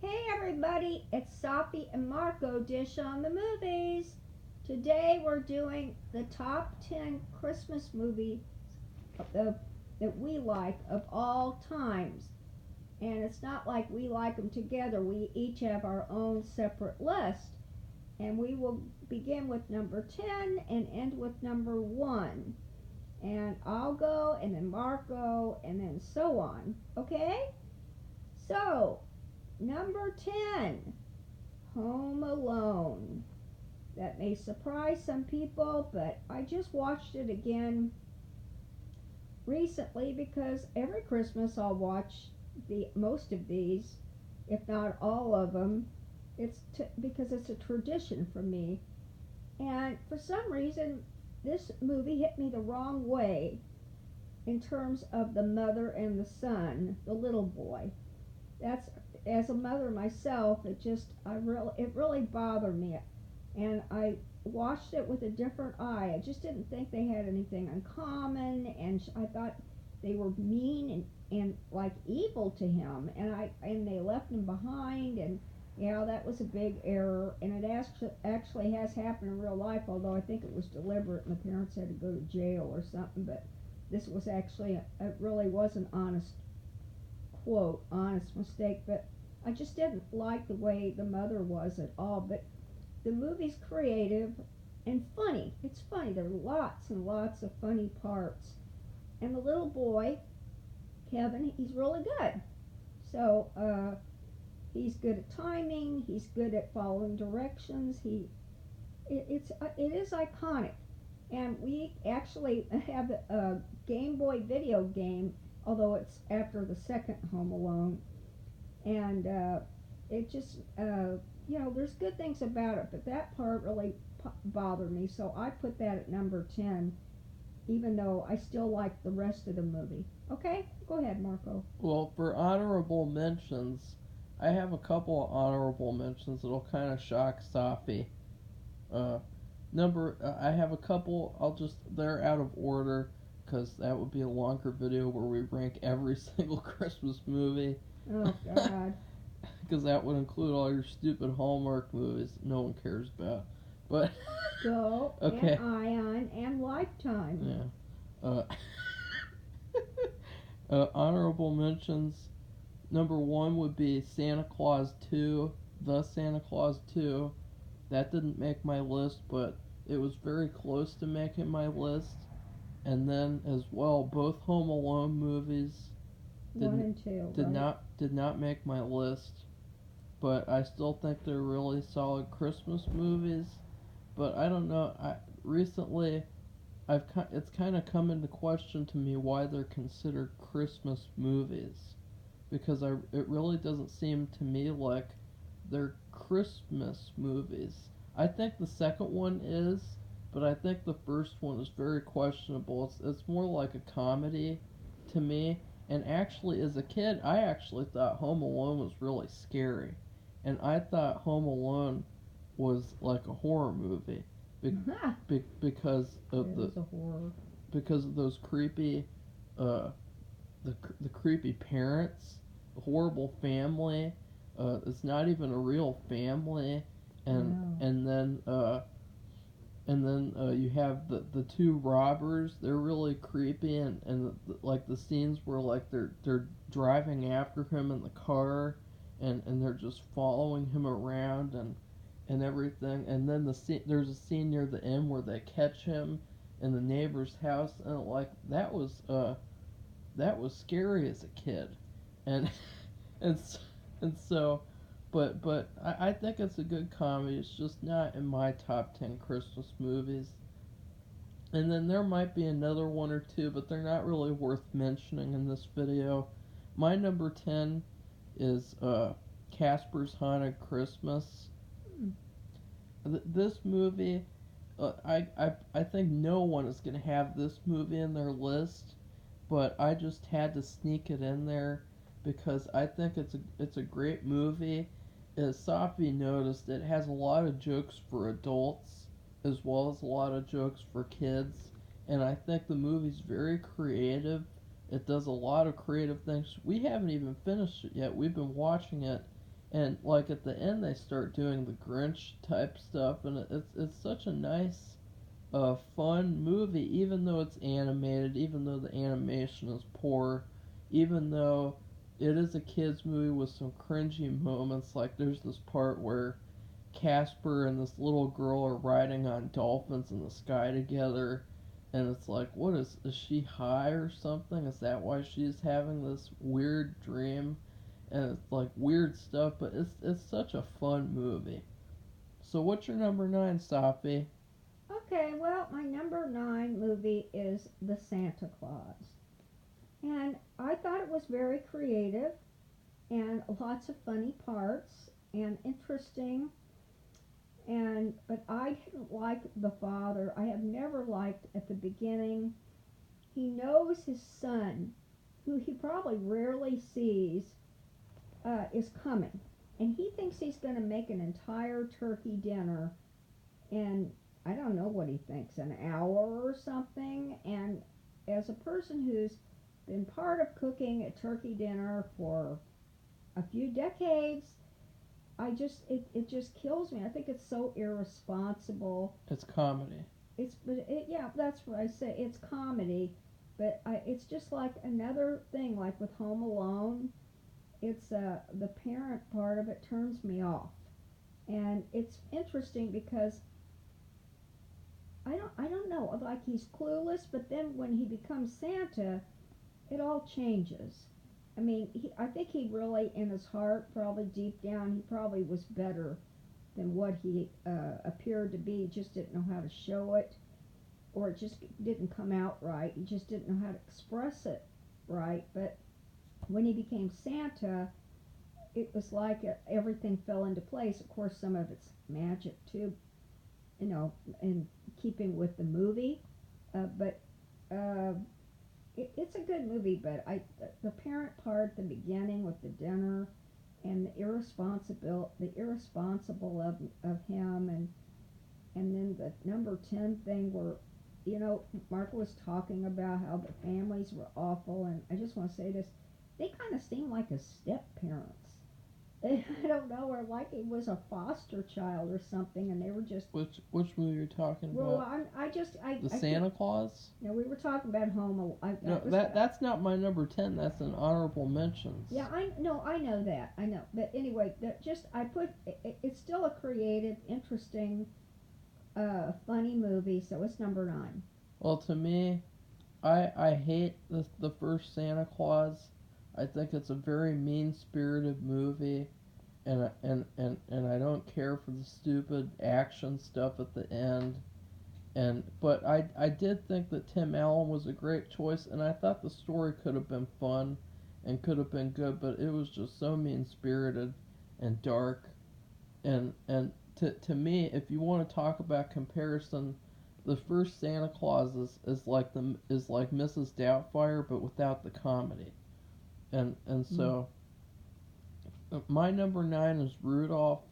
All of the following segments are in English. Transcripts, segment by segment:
Hey everybody, it's Safi and Marco Dish on the Movies. Today we're doing the top 10 Christmas movies that we like of all times. And it's not like we like them together, we each have our own separate list. And we will begin with number 10 and end with number 1. And I'll go, and then Marco, and then so on. Okay? So, number 10, Home Alone. That may surprise some people, but I just watched it again recently because every Christmas I'll watch the most of these, if not all of them. Because it's a tradition for me. And for some reason, this movie hit me the wrong way in terms of the mother and the son, the little boy. That's As a mother myself, it really bothered me, and I watched it with a different eye. I just didn't think they had anything in common, and I thought they were mean and like evil to him, and they left him behind, and yeah, that was a big error, and it actually has happened in real life. Although I think it was deliberate, and the parents had to go to jail or something. But this was actually it really was an honest mistake, but I just didn't like the way the mother was at all. But the movie's creative and funny. It's funny. There are lots and lots of funny parts. And the little boy, Kevin, he's really good. So he's good at timing. He's good at following directions. It is iconic. And we actually have a Game Boy video game, although it's after the second Home Alone, and it just there's good things about it, but that part really bothered me, so I put that at number 10, even though I still like the rest of the movie. Okay, go ahead, Marco. Well, for honorable mentions, I have a couple of honorable mentions that'll kind of shock Safi. Uh, I have a couple. They're out of order because that would be a longer video where we rank every single Christmas movie. Oh God. Because that would include all your stupid Hallmark movies no one cares about. But Go okay. and Ion and Lifetime. Yeah. Honorable mentions. Number one would be Santa Claus 2, The Santa Claus 2. That didn't make my list, but it was very close to making my list. And then as well, both Home Alone movies 1 and 2 did not make my list, but I still think they're really solid Christmas movies. But I don't know. Recently it's kind of come into question to me why they're considered Christmas movies, because it really doesn't seem to me like they're Christmas movies. I think the second one is, but I think the first one is very questionable. It's more like a comedy to me. And actually, as a kid, I actually thought Home Alone was really scary, and I thought Home Alone was like a horror movie, because of those creepy, uh, the creepy parents, the horrible family. It's not even a real family, and No. you have the two robbers. They're really creepy, like the scenes where like they're driving after him in the car, and they're just following him around and everything. And then there's a scene near the end where they catch him in the neighbor's house, and like that was scary as a kid, and and and so. But I think it's a good comedy. It's just not in my top 10 Christmas movies. And then there might be another one or two, but they're not really worth mentioning in this video. My number 10 is Casper's Haunted Christmas. This movie, I think no one is going to have this movie in their list, but I just had to sneak it in there because I think it's a great movie. As Safi noticed, it has a lot of jokes for adults as well as a lot of jokes for kids, and I think the movie's very creative. It does a lot of creative things. We haven't even finished it yet. We've been watching it, And like at the end, they start doing the Grinch type stuff, and it's such a nice, fun movie. Even though it's animated, even though the animation is poor, even though it is a kids movie with some cringy moments. Like there's this part where Casper and this little girl are riding on dolphins in the sky together, and it's like, what is she high or something? Is that why she's having this weird dream? And it's like weird stuff, but it's such a fun movie. So what's your number nine, Safi? Okay, well, my number 9 movie is The Santa Claus. And I thought it was very creative and lots of funny parts and interesting. And but I didn't like the father. I have never liked at the beginning. He knows his son, who he probably rarely sees, is coming, and he thinks he's going to make an entire turkey dinner in, I don't know what he thinks, an hour or something. And as a person who's been part of cooking a turkey dinner for a few decades, it just kills me. I think it's so irresponsible. It's comedy. Yeah, that's what I say. It's comedy, but it's just like another thing, like with Home Alone. It's the parent part of it turns me off, and it's interesting because I don't know, like he's clueless, but then when he becomes Santa, it all changes. I mean, I think he really, in his heart, probably deep down, he probably was better than what he appeared to be. He just didn't know how to show it, or it just didn't come out right. He just didn't know how to express it right. But when he became Santa, it was like everything fell into place. Of course, some of it's magic too, in keeping with the movie. But uh, it's a good movie. But the parent part at the beginning with the dinner and the irresponsible of him, and then the number 10 thing where, Martha was talking about how the families were awful, and I just want to say this: they kind of seem like a step parents. I don't know, or like it was a foster child or something, and they were just. Which movie you're talking Well, about? The I Santa Claus? we were talking about home. No, that's not my number 10. That's an honorable mentions. Yeah, I know that, I know, but anyway, that just I put it's still a creative, interesting, funny movie, so it's number 9. Well, to me, I hate the first Santa Claus. I think it's a very mean spirited movie, and I don't care for the stupid action stuff at the end. But I did think that Tim Allen was a great choice, and I thought the story could have been fun and could have been good, but it was just so mean spirited and dark. And to me, if you want to talk about comparison, the first Santa Claus is like Mrs. Doubtfire, but without the comedy. And so my number 9 is Rudolph.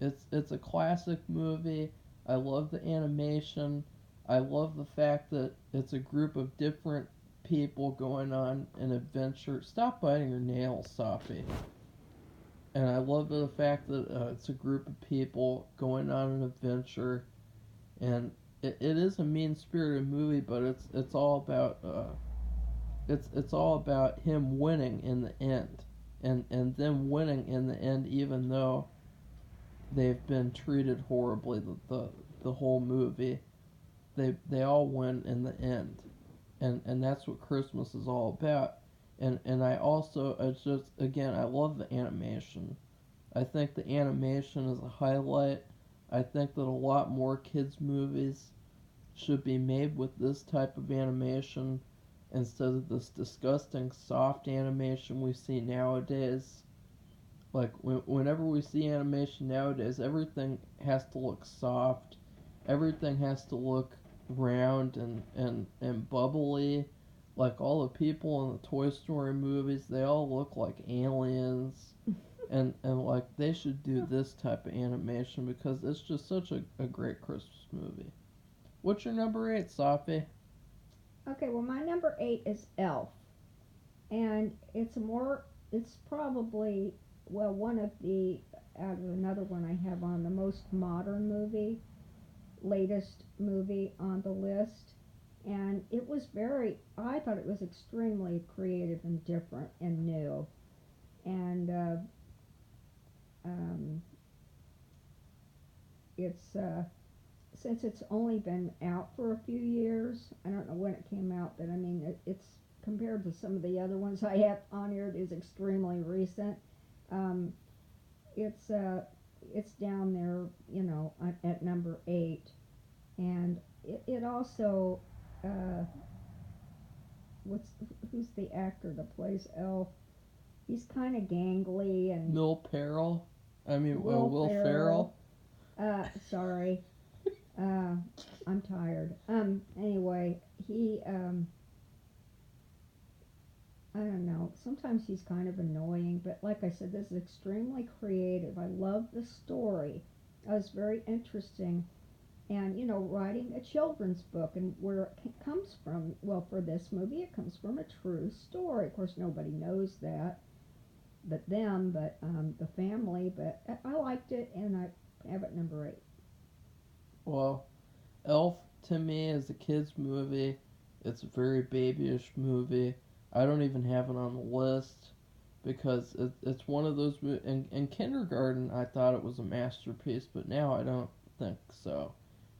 It's a classic movie. I love the animation. I love the fact that it's a group of different people going on an adventure. Stop biting your nails, Safi. And I love the fact that it's a group of people going on an adventure, and it is a mean spirited movie, but it's all about it's all about him winning in the end, and them winning in the end, even though they've been treated horribly the whole movie. They all win in the end, and that's what Christmas is all about. And I also, it's just, again, I love the animation. I think the animation is a highlight. I think that a lot more kids movies should be made with this type of animation instead of this disgusting soft animation we see nowadays. Like whenever we see animation nowadays, everything has to look soft. Everything has to look round and bubbly. Like all the people in the Toy Story movies, they all look like aliens. And like they should do this type of animation because it's just such a great Christmas movie. What's your number 8, Safi? Okay, well, my number 8 is Elf, and it's probably well, one of the out of another one I have on the most modern movie, latest movie on the list, and it was very. I thought it was extremely creative and different and new, and um, it's since it's only been out for a few years. I don't know when it came out, but I mean it's compared to some of the other ones I have on here. It is extremely recent. Um, it's uh, it's down there, at number 8, and it also what's who's the actor that plays Elf? He's kind of gangly and Will Ferrell. Will Ferrell. Ferrell. Sorry, uh, I'm tired. Anyway, he I don't know. Sometimes he's kind of annoying, but like I said, this is extremely creative. I love the story. It was very interesting. And, writing a children's book and where it comes from, well, for this movie, it comes from a true story. Of course, nobody knows that but them, but the family. But I liked it, and I have it number 8. Well, Elf to me is a kids movie. It's a very babyish movie. I don't even have it on the list because it's one of those. In kindergarten, I thought it was a masterpiece, but now I don't think so.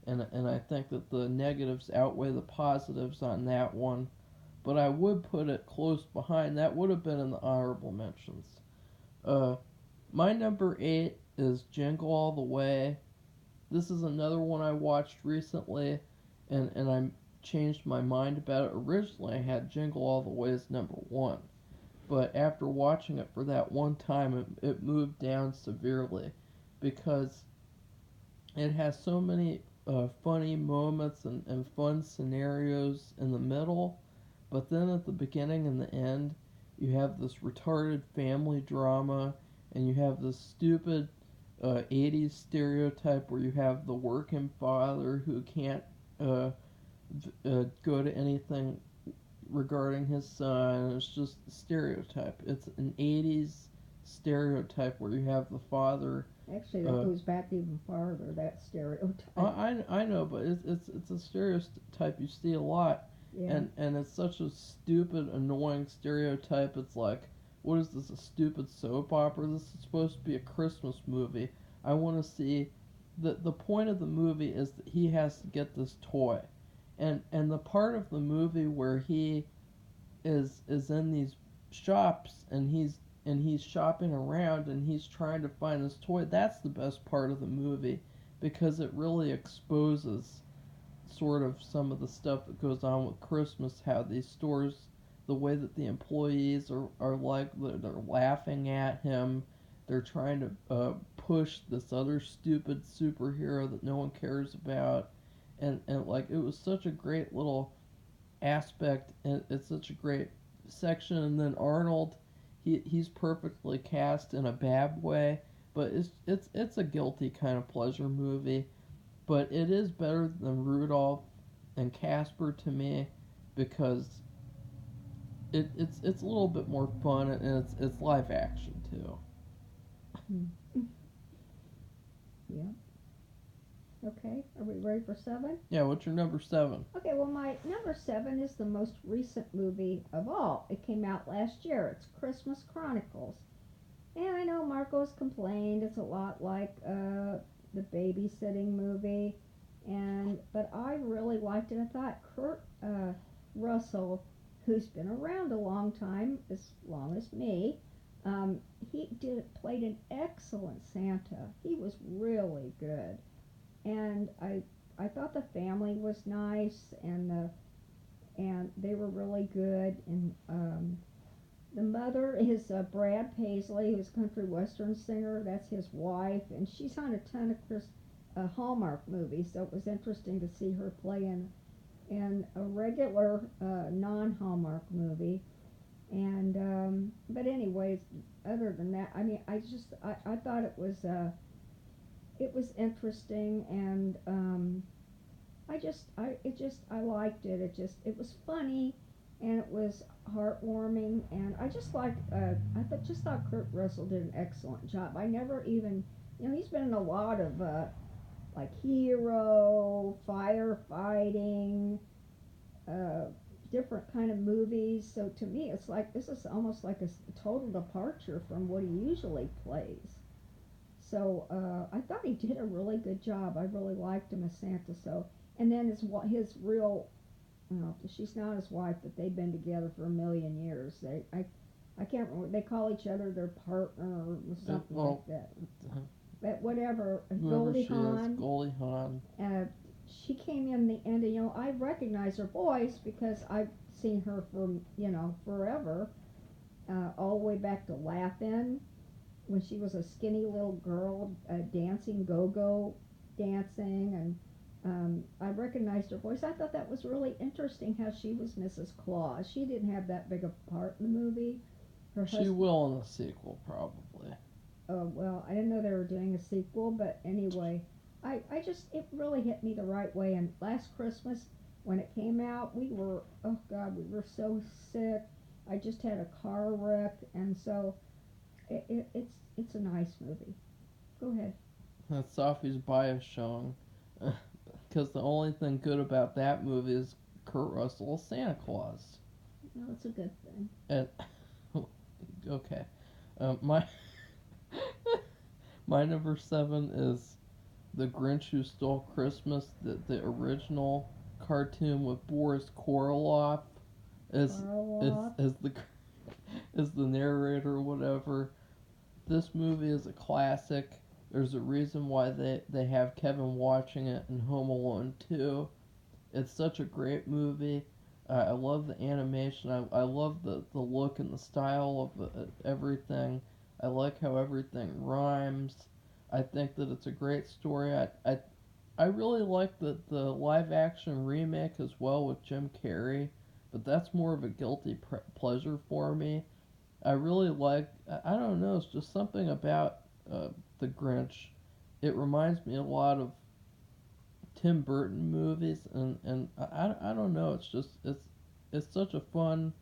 And I think that the negatives outweigh the positives on that one. But I would put it close behind. That would have been in the honorable mentions. Uh, my number 8 is Jingle All the Way. This is another one I watched recently, and I changed my mind about it. Originally, I had Jingle All the Way as number 1, but after watching it for that one time, it moved down severely because it has so many funny moments and fun scenarios in the middle, but then at the beginning and the end, you have this retarded family drama, and you have this stupid 80s stereotype where you have the working father who can't go to anything regarding his son. It's just a stereotype. It's an 80s stereotype where you have the father. Actually, that goes back even farther. That stereotype. I know, but it's a stereotype you see a lot, Yeah. and it's such a stupid, annoying stereotype. It's like, what is this, a stupid soap opera? This is supposed to be a Christmas movie. I want to see. The point of the movie is that he has to get this toy, and the part of the movie where he is in these shops and he's shopping around and he's trying to find this toy. That's the best part of the movie because it really exposes sort of some of the stuff that goes on with Christmas, how these stores, the way that the employees are like, they're laughing at him, they're trying to push this other stupid superhero that no one cares about, and like, it was such a great little aspect, and it's such a great section. And then Arnold, he's perfectly cast in a bad way, but it's a guilty kind of pleasure movie. But it is better than Rudolph and Casper to me because it's a little bit more fun, and it's live action too. Yeah. Okay. Are we ready for 7? Yeah, what's your number 7? Okay. Well, my number 7 is the most recent movie of all. It came out last year. It's Christmas Chronicles. And I know Marco's complained it's a lot like the babysitting movie, but I really liked it. I thought Kurt Russell, who's been around a long time, as long as me, he played an excellent Santa. He was really good, and I thought the family was nice, and they were really good, and the mother is Brad Paisley, who's a country western singer. That's his wife, and she's on a ton of Hallmark movies, so it was interesting to see her play in a regular non-Hallmark movie. And but anyways, other than that, I mean, I thought it was interesting, and I liked it. It was funny, and it was heartwarming, and I just like just thought Kurt Russell did an excellent job. I never even, he's been in a lot of like hero, firefighting, uh, different kind of movies. So to me, it's like this is almost like a total departure from what he usually plays. So I thought he did a really good job. I really liked him as Santa. So and then his real, she's not his wife, but they've been together for a million years. I can't remember. They call each other their partner or something like that. But whatever, whoever Goldie she Hawn. is, Goldie Hawn. She came in the end. I recognize her voice because I've seen her for forever, all the way back to Laugh-In when she was a skinny little girl dancing go-go dancing, and I recognized her voice. I thought that was really interesting how she was Mrs. Claus. She didn't have that big a part in the movie. Her She husband, will in the sequel, probably. oh well, I didn't know they were doing a sequel, but anyway, I just it really hit me the right way. And last Christmas when it came out, oh God, we were so sick. I just had a car wreck, and so it's a nice movie. Go ahead. That's Safi's bias showing. Because the only thing good about that movie is Kurt Russell as Santa Claus. No, it's a good thing. And okay, my my number 7 is The Grinch Who Stole Christmas, the original cartoon with Boris Karloff as Karloff. as the narrator or whatever. This movie is a classic. There's a reason why they have Kevin watching it in Home Alone 2. It's such a great movie. I love the animation. I love the look and the style of everything. I like how everything rhymes. I think that it's a great story. I really like the live action remake as well with Jim Carrey, but that's more of a guilty pleasure for me. I really like, I don't know, it's just something about The Grinch. It reminds me a lot of Tim Burton movies, and I don't know, it's such a fun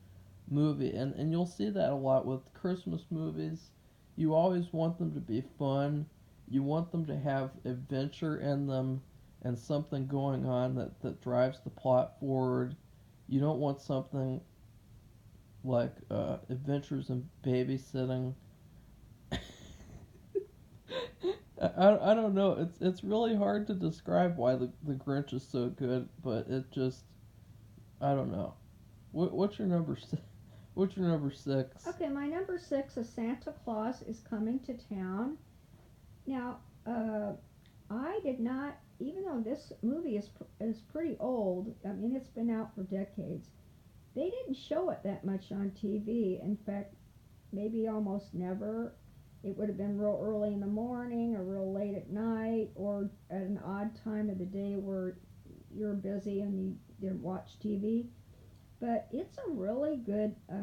movie, and you'll see that a lot with Christmas movies. You always want them to be fun, you want them to have adventure in them, and something going on that drives the plot forward. You don't want something like Adventures in Babysitting. I don't know. It's really hard to describe why the Grinch is so good, but it just I don't know. What's your number six? What's your number 6? Okay, my number 6 is Santa Claus is Coming to Town. Now, I did not, even though this movie is pretty old. I mean, it's been out for decades. They didn't show it that much on TV. In fact, maybe almost never. It would have been real early in the morning or real late at night or at an odd time of the day where you're busy and you didn't watch TV. But it's a really good, I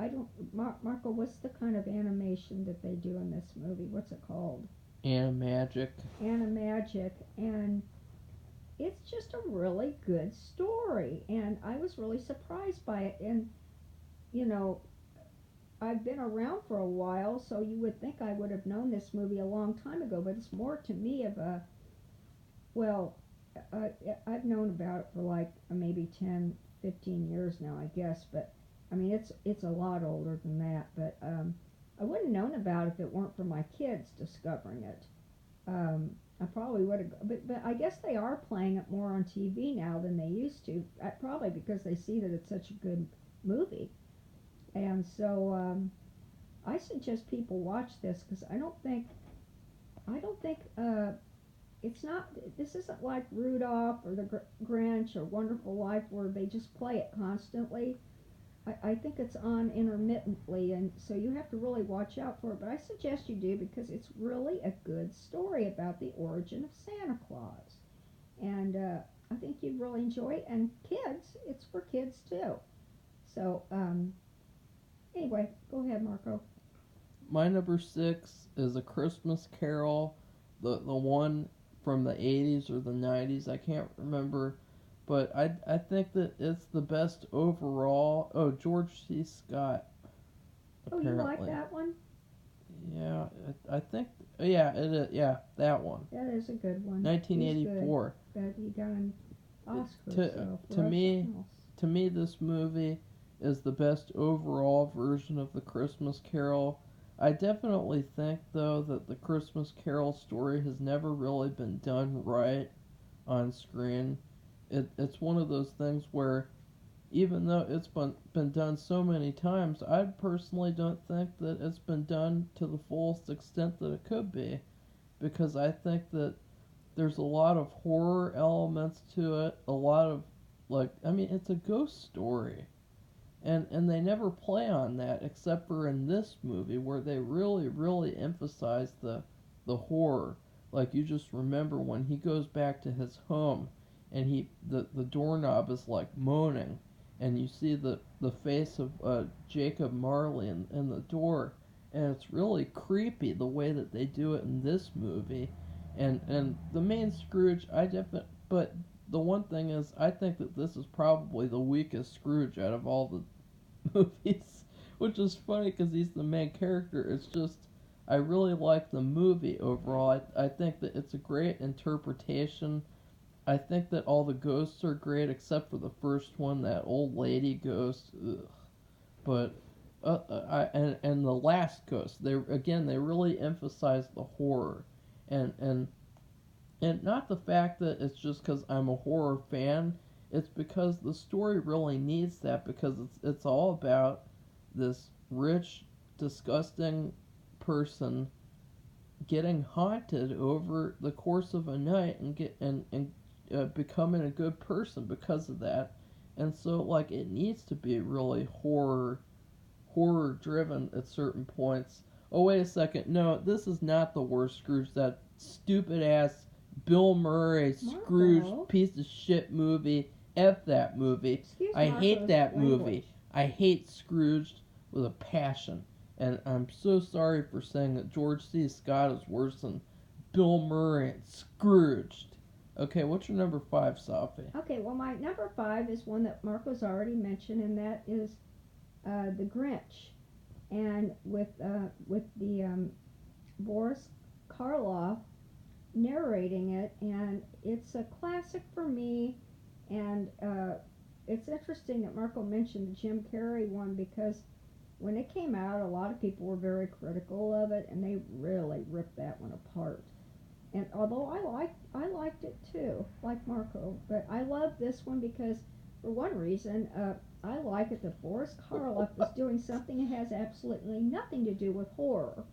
don't, Marco, what's the kind of animation that they do in this movie? What's it called? Animagic. Animagic. And it's just a really good story. And I was really surprised by it. And, you know, I've been around for a while, so you would think I would have known this movie a long time ago, but it's more to me of a, well, I've known about it for like maybe 10, 15 years now, I guess, but I mean, it's a lot older than that, but I wouldn't have known about it if it weren't for my kids discovering it. I probably would have, but I guess they are playing it more on TV now than they used to, probably because they see that it's such a good movie. And so I suggest people watch this because I don't think it's not. This isn't like Rudolph or the Grinch or Wonderful Life where they just play it constantly. I think it's on intermittently, and so you have to really watch out for it. But I suggest you do because it's really a good story about the origin of Santa Claus, and I think you'd really enjoy it. And kids, it's for kids too. So anyway, go ahead, Marco. My number 6 is A Christmas Carol, the one from the 80s or the 90s. I can't remember, but I think that it's the best overall. Oh, George C. Scott, Oh, you like apparently. that one? Yeah, I think. Yeah, it is. Yeah, that one. That is a good one. He's good. 1984. But he got an Oscar, To so to for me, something else. to me, this movie is the best overall version of the Christmas Carol. I definitely think, though, that the Christmas Carol story has never really been done right on screen. It's one of those things where, even though it's been done so many times, I personally don't think that it's been done to the fullest extent that it could be. Because I think that there's a lot of horror elements to it, a lot of, like, I mean, it's a ghost story. And they never play on that except for in this movie where they really emphasize the horror. Like, you just remember when he goes back to his home and the doorknob is like moaning, and you see the face of Jacob Marley in the door, and it's really creepy the way that they do it in this movie. And the main Scrooge, but the one thing is, I think that this is probably the weakest Scrooge out of all the movies, which is funny because he's the main character. It's just, I really like the movie overall. I think that it's a great interpretation. I think that all the ghosts are great except for the first one, that old lady ghost. Ugh. But and the last ghost, they really emphasize the horror, and and and not the fact that it's just because I'm a horror fan. It's because the story really needs that, because it's all about this rich, disgusting person getting haunted over the course of a night and becoming a good person because of that. And so, like, it needs to be really horror driven at certain points. Oh, wait a second. No, this is not the worst Scrooge. That stupid ass Bill Murray Scrooge Marco. piece of shit movie. F that movie. Excuse I hate Marco's that language. movie. I hate Scrooge with a passion. And I'm so sorry for saying that George C. Scott is worse than Bill Murray and Scrooged. Okay, what's your number 5, Safi? Okay, well, my number 5 is one that Marco's already mentioned, and that is The Grinch. And with the Boris Karloff narrating it, and it's a classic for me. And it's interesting that Marco mentioned the Jim Carrey one, because when it came out, a lot of people were very critical of it, and they really ripped that one apart. And although I liked it too, like Marco, but I love this one because, for one reason, I like it that Boris Karloff is doing something that has absolutely nothing to do with horror,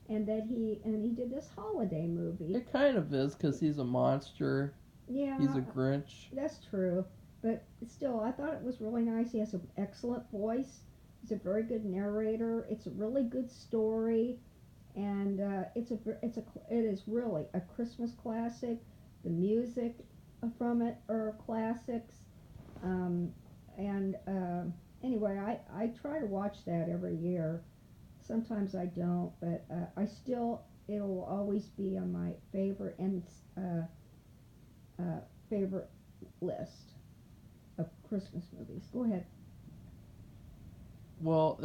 and that he did this holiday movie. It kind of is, because he's a monster. Yeah, He's a Grinch. that's true. But still, I thought it was really nice. He has an excellent voice. He's a very good narrator. It's a really good story, and it is really a Christmas classic. The music from it are classics. And anyway, I try to watch that every year. Sometimes I don't, but I still, it'll always be on my favorite list of Christmas movies. Go ahead. Well,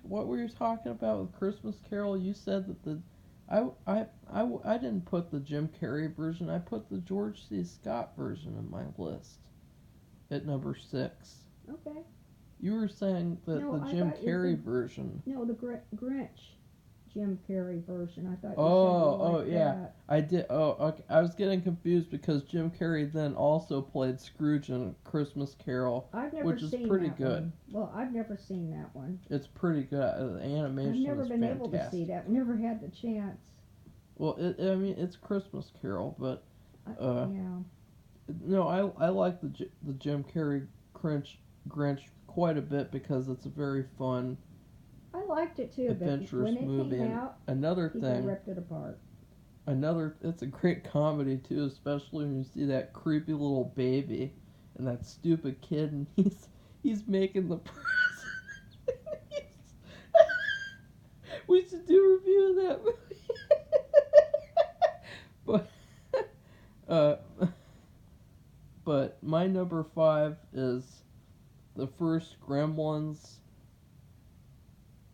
what were you talking about with Christmas Carol? You said that I didn't put the Jim Carrey version. I put the George C. Scott version in my list at number 6. Okay. You were saying that No, the I Jim thought you Carrey said- version. No, the Grinch Jim Carrey version. I thought you Oh, said you liked yeah. that. I did. Oh, okay. I was getting confused because Jim Carrey then also played Scrooge in Christmas Carol, I've never which is seen pretty that good. one. Well, I've never seen that one. It's pretty good. The I've animation never is been able to fantastic. see that. Never had the chance. Well, I mean, it's Christmas Carol, but Yeah. no, I like the Jim Carrey Grinch quite a bit because it's a very fun, I liked it too, but adventurous when it movie. came And out, another people thing, ripped it apart. it's a great comedy too, especially when you see that creepy little baby and that stupid kid, and he's making the present. We should do a review of that movie. but uh, but my number 5 is the first Gremlins.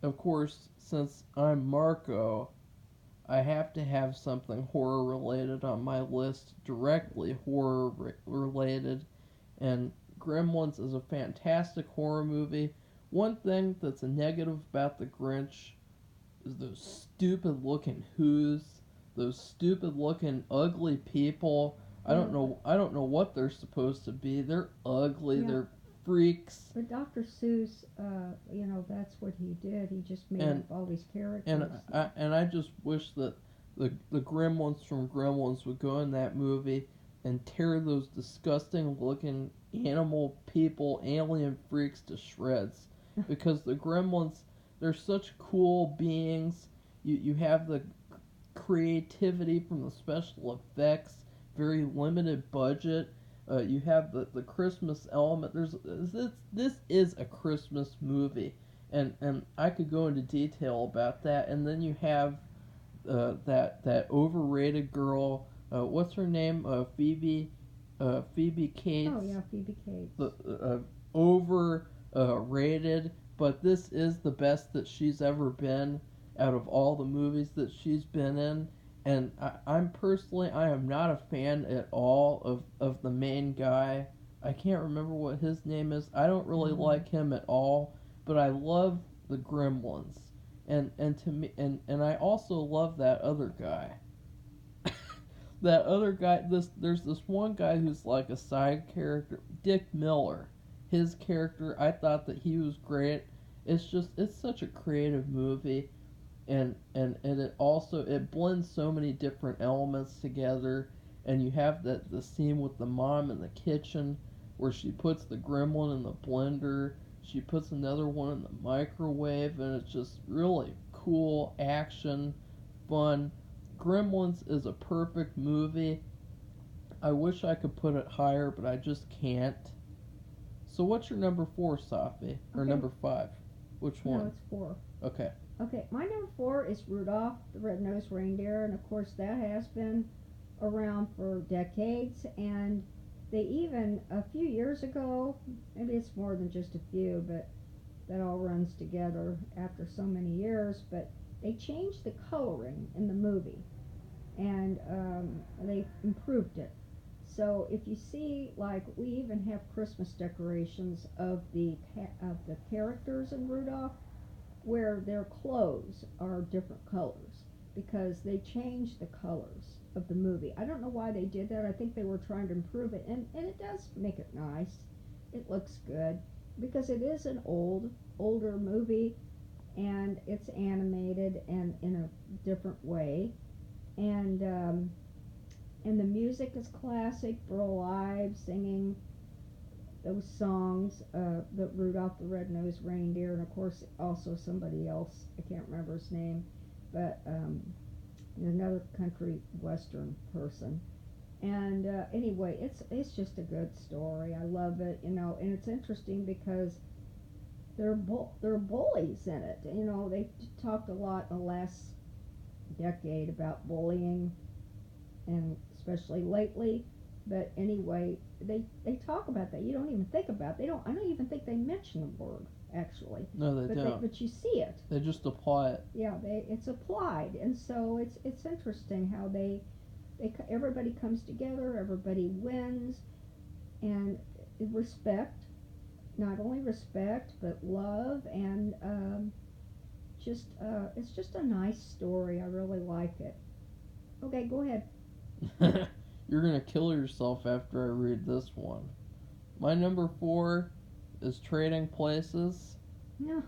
Of course, since I'm Marco, I have to have something horror related on my list, directly horror related, and Gremlins is a fantastic horror movie. One thing that's a negative about The Grinch is those stupid looking Who's, those stupid looking ugly people. I don't know what they're supposed to be. They're ugly. Yeah. They're freaks. But Dr. Seuss, that's what he did. He just made And up all these characters. And I just wish that the Gremlins from Gremlins would go in that movie and tear those disgusting looking animal people, alien freaks to shreds. Because the Gremlins, they're such cool beings. You have the creativity from the special effects, very limited budget. You have the Christmas element. This is a Christmas movie, and I could go into detail about that. And then you have that overrated girl. What's her name? Phoebe Cates. Oh yeah, Phoebe Cates. The overrated, but this is the best that she's ever been out of all the movies that she's been in. And I am not a fan at all of the main guy. I can't remember what his name is. I don't really like him at all, but I love the Gremlins. And to me, and I also love that other guy. That other guy, there's this one guy who's like a side character, Dick Miller. His character, I thought that he was great. It's such a creative movie. And it blends so many different elements together, and you have the scene with the mom in the kitchen where she puts the gremlin in the blender, she puts another one in the microwave, and it's just really cool action, fun. Gremlins is a perfect movie. I wish I could put it higher, but I just can't. So what's your number 4, Safi? Or Okay. number 5? Which one? No, it's 4. Okay. Okay, my number 4 is Rudolph the Red-Nosed Reindeer, and of course that has been around for decades, and they even, a few years ago, maybe it's more than just a few, but that all runs together after so many years, but they changed the coloring in the movie, and they improved it. So if you see, like, we even have Christmas decorations of the characters in Rudolph, where their clothes are different colors because they changed the colors of the movie. I don't know why they did that. I think they were trying to improve it, and it does make it nice. It looks good because it is an older movie, and it's animated and in a different way, and the music is classic. Burl Ives singing those songs, the Rudolph the Red-Nosed Reindeer, and of course also somebody else, I can't remember his name, but another country western person. And anyway, it's just a good story. I love it, and it's interesting because there are bullies in it. They talked a lot in the last decade about bullying, and especially lately. But anyway, they talk about that. You don't even think about it. I don't even think they mention the word, actually. No, they don't. But you see it. They just apply it. Yeah, it's applied, and so it's interesting how everybody comes together, everybody wins, and respect, not only respect but love, and it's just a nice story. I really like it. Okay, go ahead. You're gonna kill yourself after I read this one. My number 4 is Trading Places. No.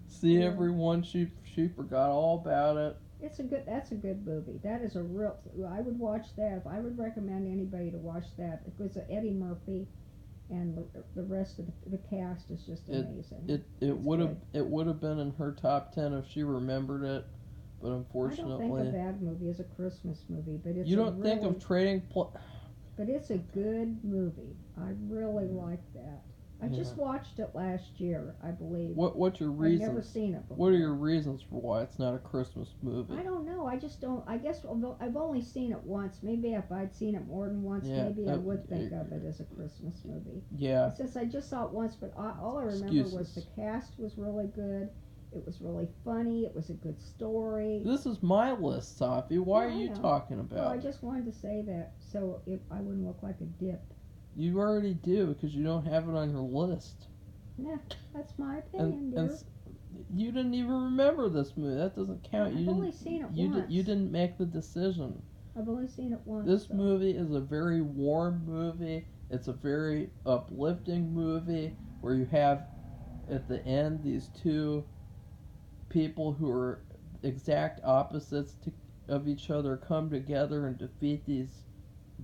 See, Yeah. everyone, she forgot all about it. That's a good movie. That is I would watch that. I would recommend anybody to watch that because Eddie Murphy and the rest of the cast is just amazing. It would have been in her top 10 if she remembered it, but I unfortunately, don't think a bad movie is a Christmas movie, but it's you don't think of Trading But it's a good movie. I really like that. I just watched it last year, I believe. What's your I've reasons? never seen it before. What are your reasons for why it's not a Christmas movie? I don't know. I just don't. I guess I've only seen it once. Maybe if I'd seen it more than once, maybe I would think of it as a Christmas movie. Yeah. Since I just saw it once, but all I remember was the cast was really good. It was really funny. It was a good story. This is my list, Safi. Why are you talking about? Well, I just wanted to say that so I wouldn't look like a dip. You already do because you don't have it on your list. Nah, that's my opinion, dear. And you didn't even remember this movie. That doesn't count. I've only seen it once. You didn't make the decision. I've only seen it once. This movie is a very warm movie. It's a very uplifting movie where you have at the end these two people who are exact opposites of each other come together and defeat these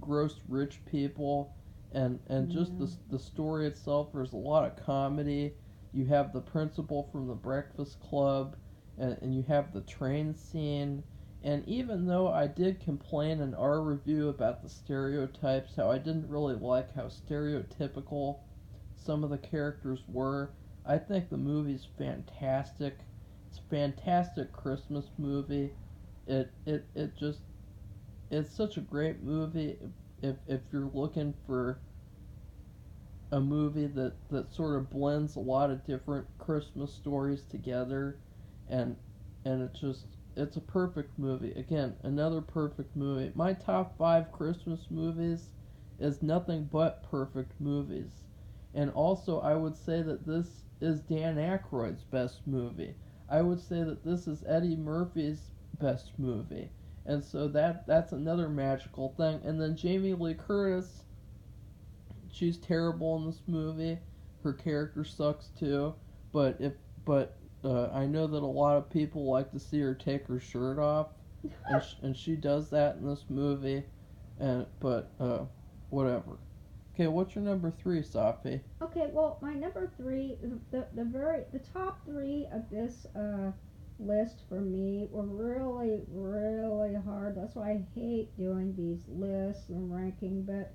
gross rich people. And just the story itself, there's a lot of comedy. You have the principal from the Breakfast Club, and you have the train scene. And even though I did complain in our review about the stereotypes, how I didn't really like how stereotypical some of the characters were, I think the movie's fantastic. It's a fantastic Christmas movie. It's such a great movie. If you're looking for a movie that sort of blends a lot of different Christmas stories together, and it's a perfect movie. Again, another perfect movie. My top 5 Christmas movies is nothing but perfect movies. And also I would say that this is Dan Aykroyd's best movie. I would say that this is Eddie Murphy's best movie. And so that's another magical thing. And then Jamie Lee Curtis, she's terrible in this movie. Her character sucks too. But I know that a lot of people like to see her take her shirt off, and she does that in this movie. But whatever. Okay, what's your number 3, Safi? Okay, well, my number 3, the top 3 of this list for me were really, really hard. That's why I hate doing these lists and ranking, but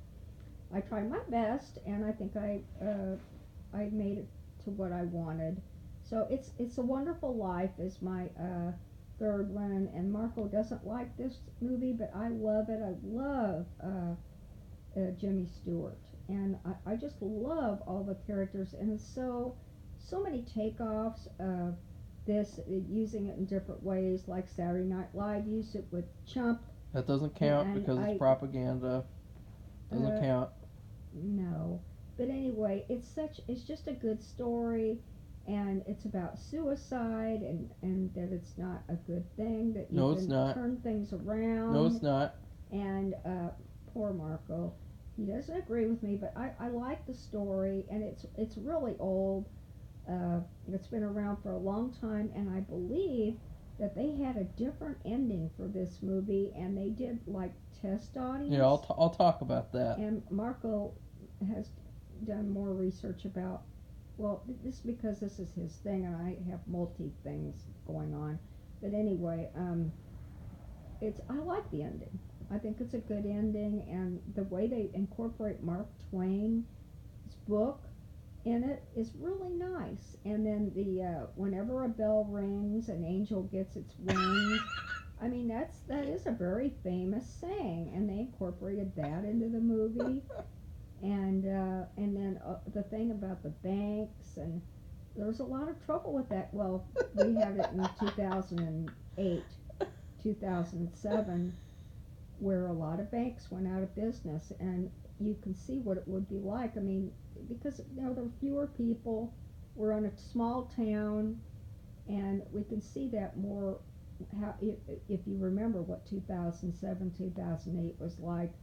I tried my best, and I think I made it to what I wanted. So it's a Wonderful Life is my third one, and Marco doesn't like this movie, but I love it. I love Jimmy Stewart, and I just love all the characters, and so many takeoffs of this, using it in different ways, like Saturday Night Live used it with Chump. That doesn't count because it's propaganda. Doesn't count. No, but anyway, it's just a good story, and it's about suicide, and that it's not a good thing, that you can turn things around. No, it's not. And poor Marco, he doesn't agree with me, but I like the story, and it's really old. It's been around for a long time, and I believe that they had a different ending for this movie, and they did like test audience. Yeah, I'll talk about that. And Marco has done more research about, well, this because this is his thing, and I have multi things going on. But anyway, I like the ending. I think it's a good ending, and the way they incorporate Mark Twain's book in it is really nice. And then whenever a bell rings, an angel gets its wings. I mean, that is a very famous saying, and they incorporated that into the movie. And then the thing about the banks, and there was a lot of trouble with that. Well, we had it in 2008, 2007, where a lot of banks went out of business, and you can see what it would be like. I mean, because there were fewer people, we're in a small town, and we can see that more. How if you remember what 2007, 2008 was like,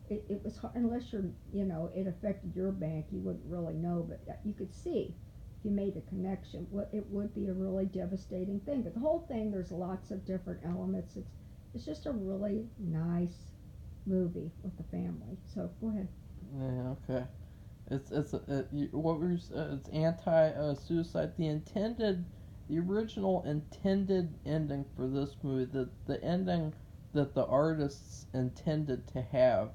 it was hard, unless it affected your bank, you wouldn't really know, but you could see if you made a connection, it would be a really devastating thing. But the whole thing, there's lots of different elements. It's just a really nice movie with the family. So go ahead. Yeah, okay. It's anti-suicide. The original intended ending for this movie, the ending that the artists intended to have,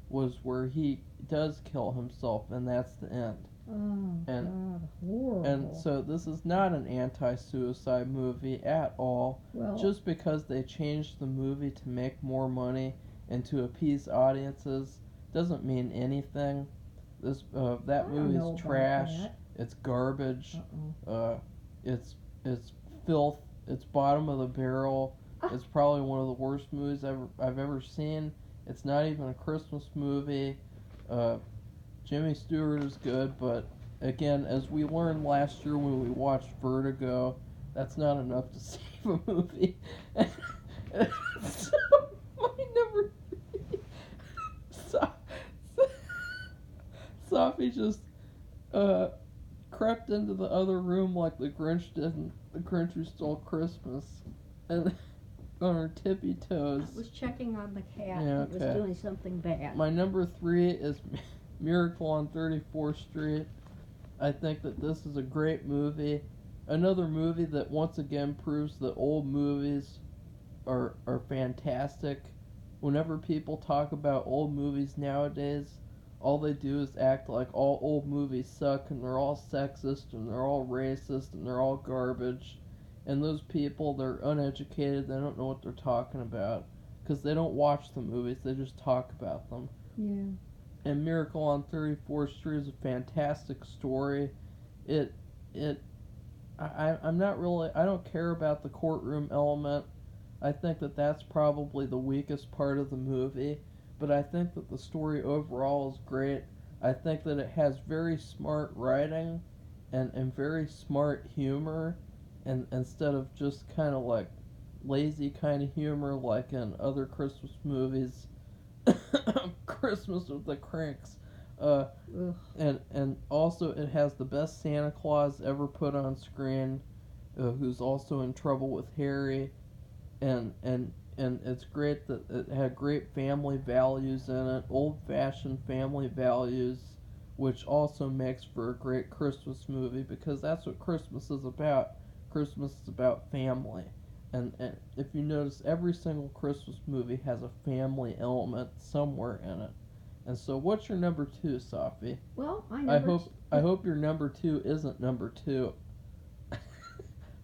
was where he does kill himself, and that's the end. Oh And God, horrible. and so this is not an anti-suicide movie at all. Well, Just because they changed the movie to make more money and to appease audiences doesn't mean anything. That I don't movie's know about trash. that. It's garbage. Uh-oh. It's filth. It's bottom of the barrel. Ah. It's probably one of the worst movies I've ever seen. It's not even a Christmas movie. Jimmy Stewart is good, but again, as we learned last year when we watched Vertigo, that's not enough to save a movie. So, my number three, so, Safi just crept into the other room like the Grinch didn't. The Grinch who stole Christmas, and on her tippy toes. I was checking on the cat. Yeah, It was okay. doing something bad. My number three is Miracle on 34th Street. I think that this is a great movie. Another movie that once again proves that old movies are fantastic. Whenever people talk about old movies nowadays, all they do is act like all old movies suck and they're all sexist and they're all racist and they're all garbage. And those people, they're uneducated, they don't know what they're talking about. Because they don't watch the movies, they just talk about them. Yeah. And Miracle on 34th Street is a fantastic story. I'm not really, I don't care about the courtroom element. I think that that's probably the weakest part of the movie. But I think that the story overall is great. I think that it has very smart writing and very smart humor. And instead of just kind of like lazy kind of humor like in other Christmas movies. Christmas with the Cranks. And also it has the best Santa Claus ever put on screen, who's also in trouble with Harry, and it's great that it had great family values in it, old-fashioned family values, which also makes for a great Christmas movie because that's what Christmas is about. Christmas is about family. And if you notice, every single Christmas movie has a family element somewhere in it. And so, what's your number two, Safi? Well, I hope your number two isn't number two.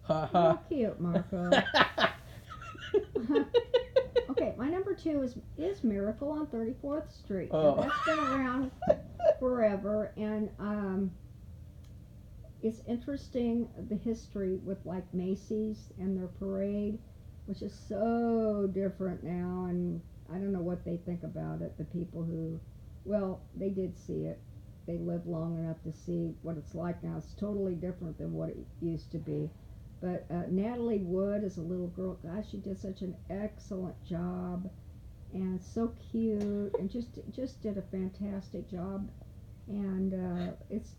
Ha Real ha. cute, Marco. Okay, my number two is Miracle on 34th Street. Oh. Now, that's been around forever, and it's interesting the history with like Macy's and their parade, which is so different now, and I don't know what they think about it. The people who, well, they did see it. They lived long enough to see what it's like now. It's totally different than what it used to be. But Natalie Wood is a little girl. Gosh, she did such an excellent job, and so cute, and just did a fantastic job. And it's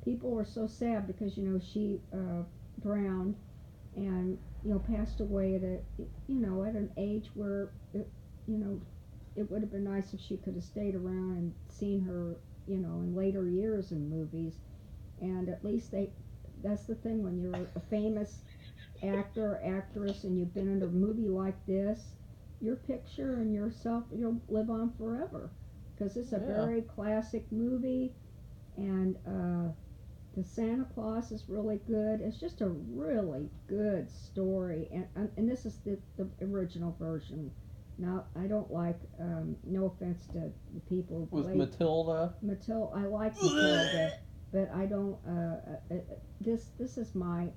people were so sad because she drowned and passed away at an age where it would have been nice if she could have stayed around and seen her in later years in movies. And at least that's the thing, when you're a famous actor or actress and you've been in a movie like this, your picture and yourself, you'll live on forever because it's a very classic movie. And the Santa Claus is really good. It's just a really good story, and this is the original version. Now, I don't like, no offense to the people with Matilda. I like Matilda, but I don't. This is my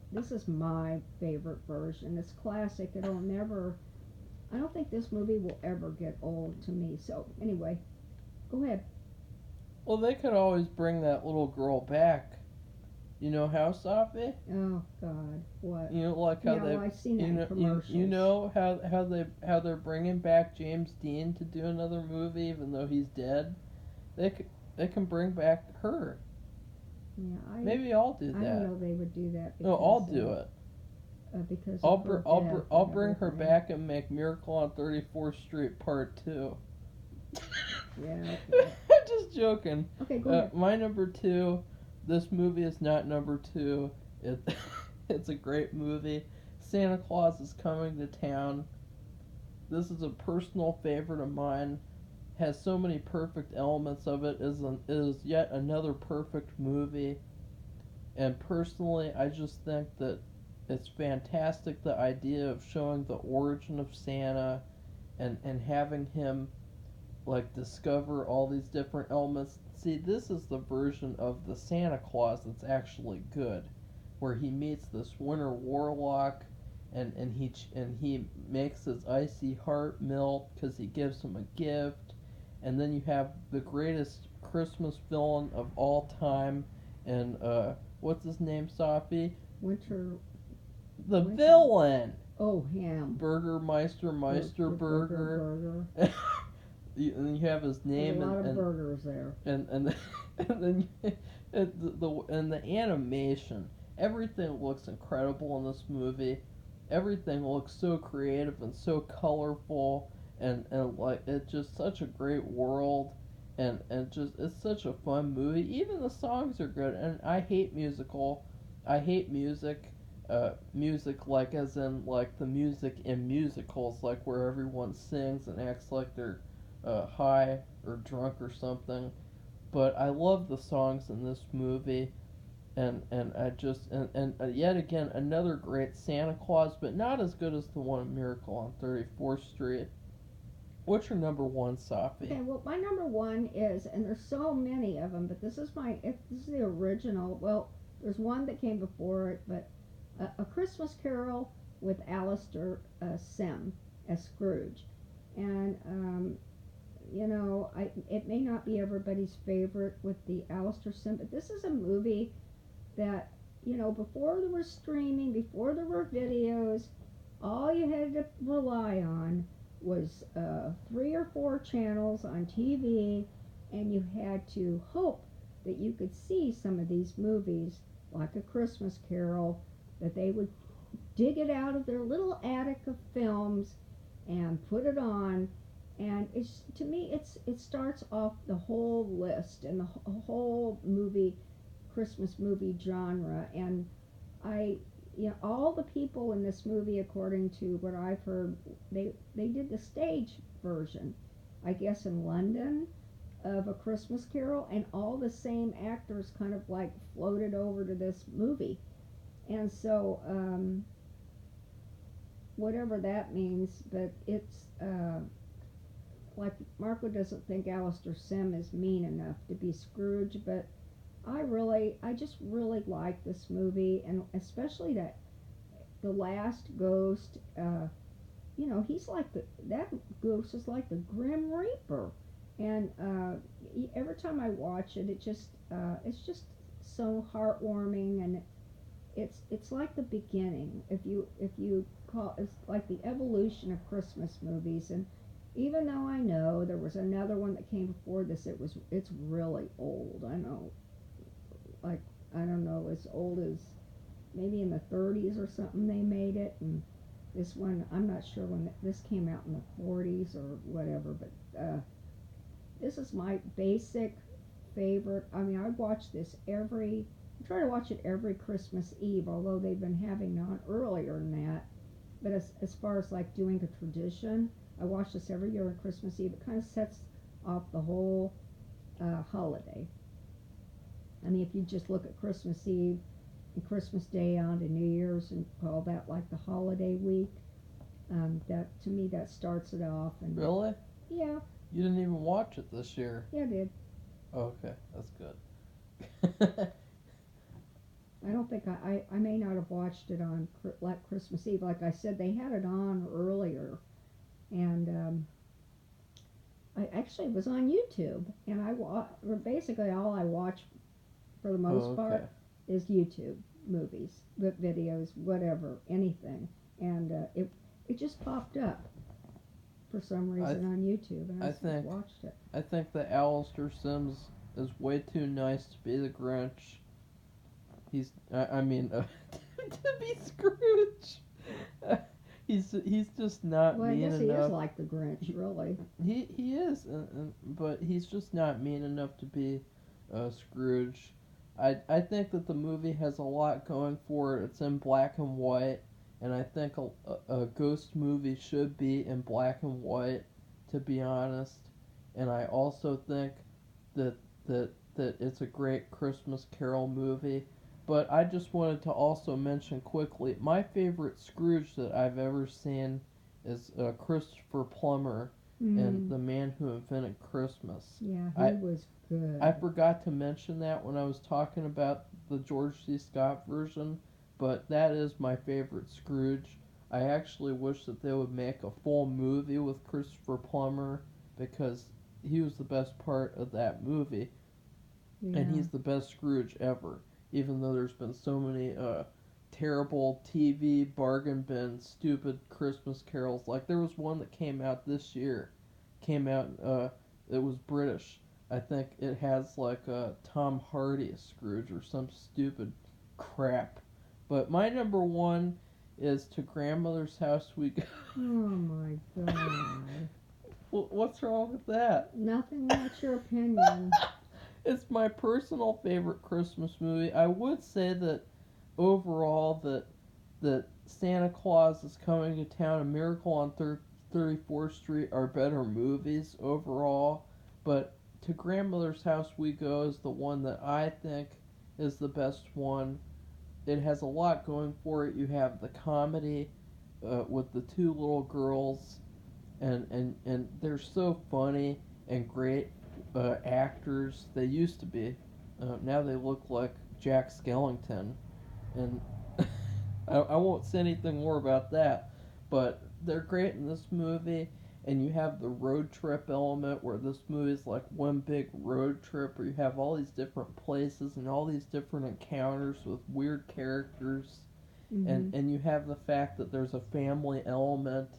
favorite version. It's classic. I don't think this movie will ever get old to me. So anyway, go ahead. Well, they could always bring that little girl back. You know how, Safi? Oh God, what? You know, like how I've seen that in commercials. You know how they're bringing back James Dean to do another movie even though he's dead. They can bring back her. Yeah, maybe I'll do that. I don't know they would do that. Because, no, I'll do it. Because I'll bring her back and make Miracle on 34th Street Part 2. Yeah. Okay. I'm just joking. Okay, go ahead. My number two. This movie is not number two. It's a great movie. Santa Claus is Coming to Town. This is a personal favorite of mine. has so many perfect elements of it. Is yet another perfect movie. And personally, I just think that it's fantastic, the idea of showing the origin of Santa, and having him like discover all these different elements. See, this is the version of the Santa Claus that's actually good, where he meets this winter warlock, and he makes his icy heart melt because he gives him a gift, and then you have the greatest Christmas villain of all time, and what's his name, Safi? Winter. The Winter. villain. Oh, him. Meister Burger. And you have his name, There's a lot and of burgers there. and then the animation, everything looks incredible in this movie. Everything looks so creative and so colorful, and like it's just such a great world, and just it's such a fun movie. Even the songs are good, and I hate music. Music like as in like the music in musicals, like where everyone sings and acts like they're high or drunk or something. But I love the songs in this movie, and I just and yet again another great Santa Claus, but not as good as the one in Miracle on 34th Street. What's your number one, Safi? Okay, well, my number one is, and there's so many of them, but this is the original. Well, there's one that came before it, but A Christmas Carol with Alistair Sim as Scrooge, and it may not be everybody's favorite with the Alistair Sim, but this is a movie that, before there was streaming, before there were videos, all you had to rely on was 3 or 4 channels on TV, and you had to hope that you could see some of these movies, like A Christmas Carol, that they would dig it out of their little attic of films and put it on. And to me, it starts off the whole list and the whole Christmas movie genre. And all the people in this movie, according to what I've heard, they did the stage version, I guess, in London, of A Christmas Carol, and all the same actors kind of like floated over to this movie. And so, whatever that means, but it's like Marco doesn't think Alistair Sim is mean enough to be Scrooge, but I just really like this movie, and especially that the last ghost. He's like that ghost is like the Grim Reaper, and every time I watch it, it's just so heartwarming, and it's like the beginning. If you call it's like the evolution of Christmas movies, and even though I know there was another one that came before this, it's really old. I know, like I don't know, as old as maybe in the 30s or something they made it, and this one I'm not sure when this came out in the 40s or whatever, but this is my basic favorite. I mean, I watch this I try to watch it every Christmas Eve, although they've been having on earlier than that. But as far as like doing a tradition, I watch this every year on Christmas Eve. It kind of sets off the whole holiday. I mean, if you just look at Christmas Eve and Christmas Day on to New Year's and call that like the holiday week, that to me that starts it off. And Really? yeah, You didn't even watch it this year. yeah, I did. Oh, okay, that's good. I don't think I may not have watched it on like Christmas Eve. Like I said, they had it on earlier, and I actually was on YouTube, and basically all I watch for the most part is YouTube movies, videos, whatever, anything, and it just popped up for some reason on YouTube, and I just watched it. I think that Alistair Sims is way too nice to be the Grinch. I mean, to be Scrooge. He's just not mean enough. Well, I guess he is like the Grinch, really. He is, but he's just not mean enough to be Scrooge. I think that the movie has a lot going for it. It's in black and white, and I think a ghost movie should be in black and white, to be honest. and I also think that that it's a great Christmas Carol movie. But I just wanted to also mention quickly my favorite Scrooge that I've ever seen is Christopher Plummer and Mm, The Man Who Invented Christmas. yeah, he I was I good. forgot to mention that when I was talking about the George C. Scott version, but that is my favorite Scrooge. I actually wish that they would make a full movie with Christopher Plummer because he was the best part of that movie, and Yeah. he's the best Scrooge ever. Even though there's been so many terrible TV bargain bin stupid Christmas carols, like there was one that came out this year, came out it was British. I think it has like Tom Hardy as Scrooge or some stupid crap. But my number one is To Grandmother's House We Go. Oh my God. What's wrong with that? Nothing. What's your opinion? It's my personal favorite Christmas movie. I would say that overall that Santa Claus is Coming to Town and Miracle on 34th Street are better movies overall, but To Grandmother's House We Go is the one that I think is the best one. It has a lot going for it. You have the comedy with the two little girls, and they're so funny and great actors. They used to be. Now they look like Jack Skellington, and I won't say anything more about that. But they're great in this movie, and you have the road trip element where this movie is like one big road trip where you have all these different places and all these different encounters with weird characters, Mm-hmm. and you have the fact that there's a family element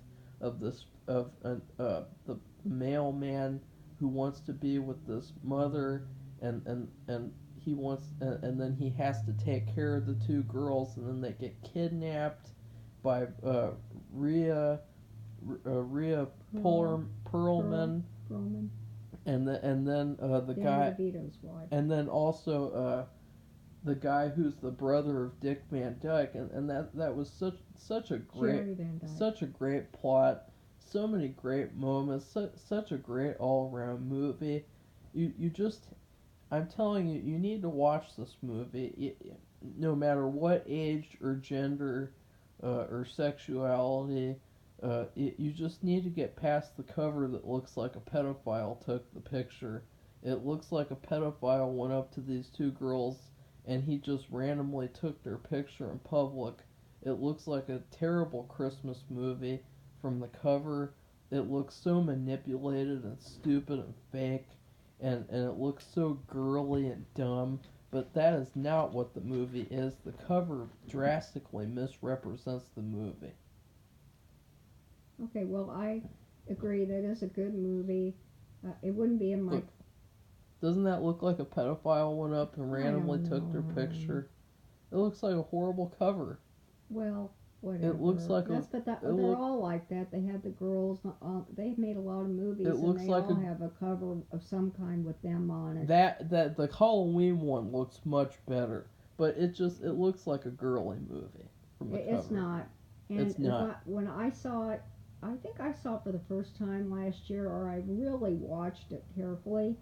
of this of the mailman who wants to be with this mother, and he wants and then he has to take care of the two girls, and then they get kidnapped by Rhea Pearl. Pearl. Perlman, Perlman. and then the Danny guy, DeVito's wife. and then also the guy who's the brother of Dick Van Dyke, and that was such a great Jerry Van Dyke. such a great plot, so many great moments, such a great all around movie. You just I'm telling you, you need to watch this movie, no matter what age or gender or sexuality. You just need to get past the cover that looks like a pedophile took the picture. It looks like a pedophile went up to these two girls and he just randomly took their picture in public. It looks like a terrible Christmas movie from the cover. It looks so manipulated and stupid and fake, and it looks so girly and dumb. But that is not what the movie is. The cover drastically misrepresents the movie. Okay, well, I agree. That is a good movie. It wouldn't be in my. Look, doesn't that look like a pedophile went up and I randomly don't took their know. picture? It looks like a horrible cover. Well, whatever. It looks like That's but that it they're look all like that. They have the girls. They've made a lot of movies, it and looks they like all have a cover of some kind with them on it. that the Halloween one looks much better, but it looks like a girly movie from the It's cover. not. And It's not. when I saw it, I think I saw it for the first time last year, or I really watched it carefully.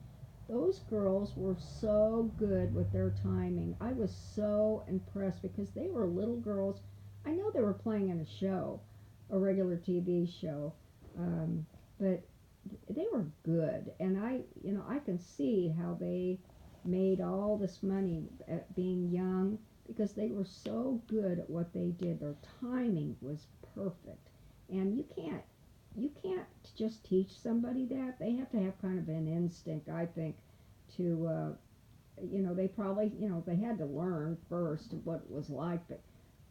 Those girls were so good with their timing. I was so impressed because they were little girls. I know they were playing in a show, a regular TV show, um, but they were good. And I can see how they made all this money at being young because they were so good at what they did. Their timing was perfect, and you can't just teach somebody that. They have to have kind of an instinct, I think, to they probably they had to learn first what it was like, but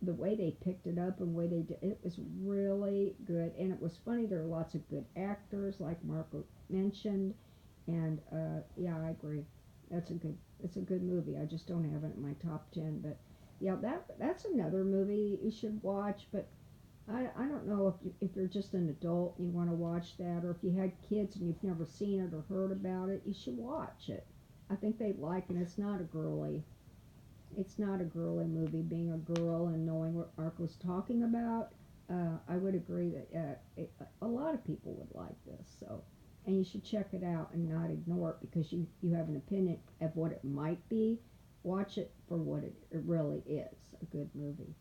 the way they picked it up and the way they did it was really good, and it was funny. There were lots of good actors, like Marco mentioned, and yeah, I agree. It's a good movie. I just don't have it in my top 10, but yeah, that's another movie you should watch. But I don't know if you're just an adult and you want to watch that, or if you had kids and you've never seen it or heard about it, you should watch it. I think they'd like it. It's not a girly movie. Being a girl and knowing what Mark was talking about, I would agree that a lot of people would like this. So, and you should check it out and not ignore it because you have an opinion of what it might be. Watch it for what it really is, a good movie.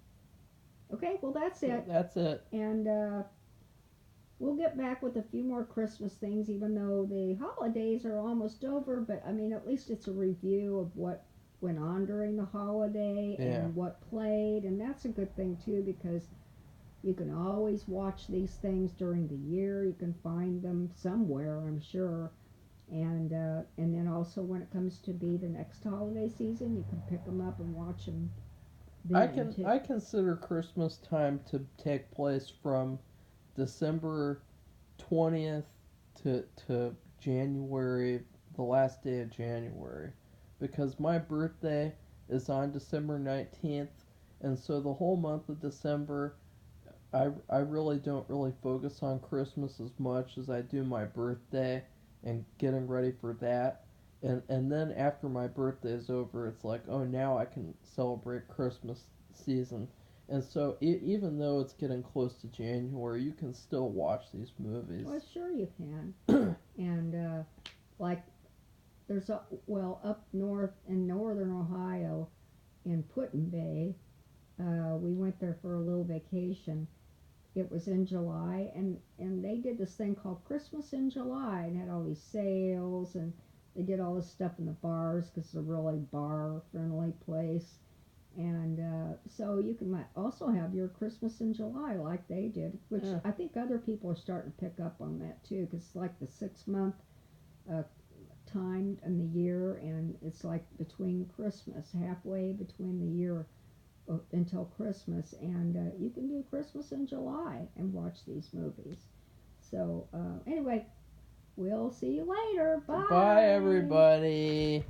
Okay, well, that's So it. that's it. And we'll get back with a few more Christmas things, even though the holidays are almost over. But I mean, at least it's a review of what went on during the holiday Yeah. and what played. And that's a good thing, too, because you can always watch these things during the year. You can find them somewhere, I'm sure. And then also when it comes to be the next holiday season, you can pick them up and watch them then too. I consider Christmas time to take place from December 20th to January, the last day of January, because my birthday is on December 19th, and so the whole month of December I really don't really focus on Christmas as much as I do my birthday and getting ready for that. And then after my birthday is over, it's like, oh, now I can celebrate Christmas season. And so even though it's getting close to January, you can still watch these movies. Well, sure you can. And like there's well, up north in northern Ohio in Put-in-Bay, we went there for a little vacation. It was in July, and they did this thing called Christmas in July, and had all these sales, and they did all this stuff in the bars because it's a really bar friendly place. And so you can also have your Christmas in July like they did, which Yeah. I think other people are starting to pick up on that too, because it's like the 6 month uh, time in the year, and it's like between Christmas, halfway between the year until Christmas, and you can do Christmas in July and watch these movies. So anyway, we'll see you later. Bye. Bye, everybody.